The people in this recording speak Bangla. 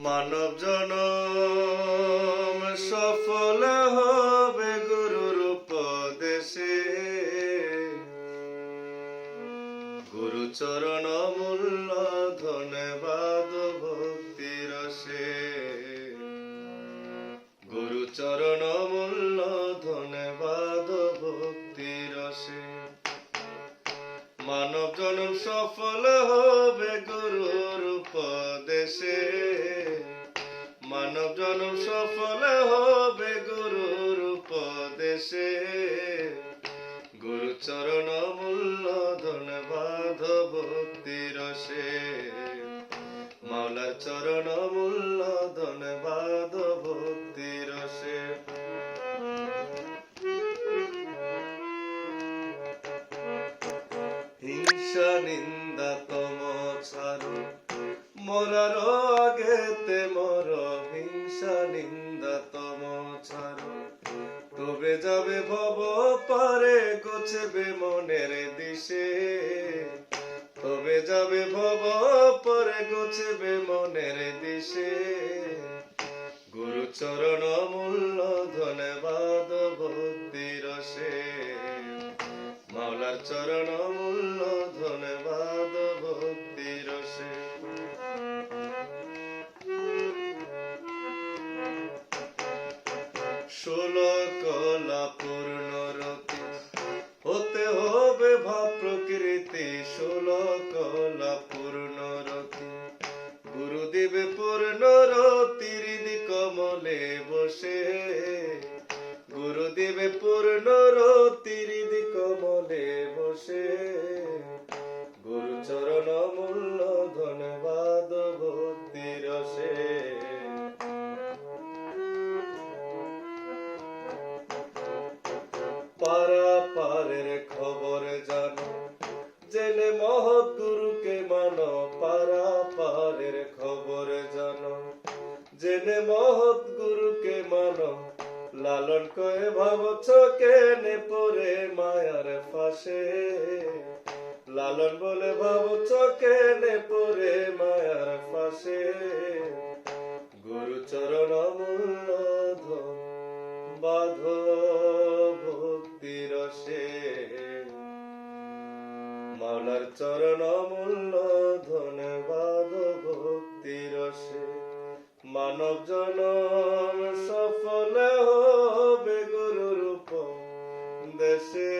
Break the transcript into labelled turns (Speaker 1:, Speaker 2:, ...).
Speaker 1: মানব জনম সফল হবে গুরুর উপদেশে, গুরুচরণ মূল্য ধন্যবাদ ভক্তি রসে, গুরুচরণ মূল্য ধন্যবাদ ভক্তি রসে। মানব জনম সফল হবে গুরুর উপদেশে, মানব জনম সফল হবে গুরুর উপদেশে, গুরুচরণ মূল্য ধন্যবাদ ভক্তি রসে, মাওলার চরণ মূল্য ধন্যবাদ ভক্তি রসে। হিংসা নিন্দা তম ছাড়ো, মরার আগেতে মর, হিংসা নিন্দা তম ছাড়ো, তবে যাবে ভব পারে গোছবে মনের দিশে, তবে যাবে ভব পারে গোছবে মনের দিশে, গুরুচরণ মূল্য ধন্যবাদ ভক্তি রসে, মাওলার চরণ মূল্য ধন্যবাদ ভক্তি রসে। ষোলো কলা পূর্ণ রতি হতে হবে ভাব প্রকৃতি, ষোলো কলা পূর্ণ রতি, গুরুদেবে পূর্ণ রতির কমলে বসে, গুরুদেবে পূর্ণ রতির কমলে বসে, গুরুচরণ মূল্য ধন্যবাদ ভক্তি রসে। পারা পারের খবর জানো, জেনে মহৎ গুরুকে মানো, পারা পারের খবর জানো, জেনে মহৎ গুরুকে মানো, লালন করে ভাবছ কেনে পরে মায়ার ফাঁসে, লালন বলে ভাবছ কেনে পরে মায়ার ফাঁসে, গুরুচরণ মূল্য ধন্যবাদ ভক্তি রসে, মাওলার চরণ মূল্য ধন্যবাদ ভক্তি রসে। মানব জনম সফল হবে গুরুর উপদেশে।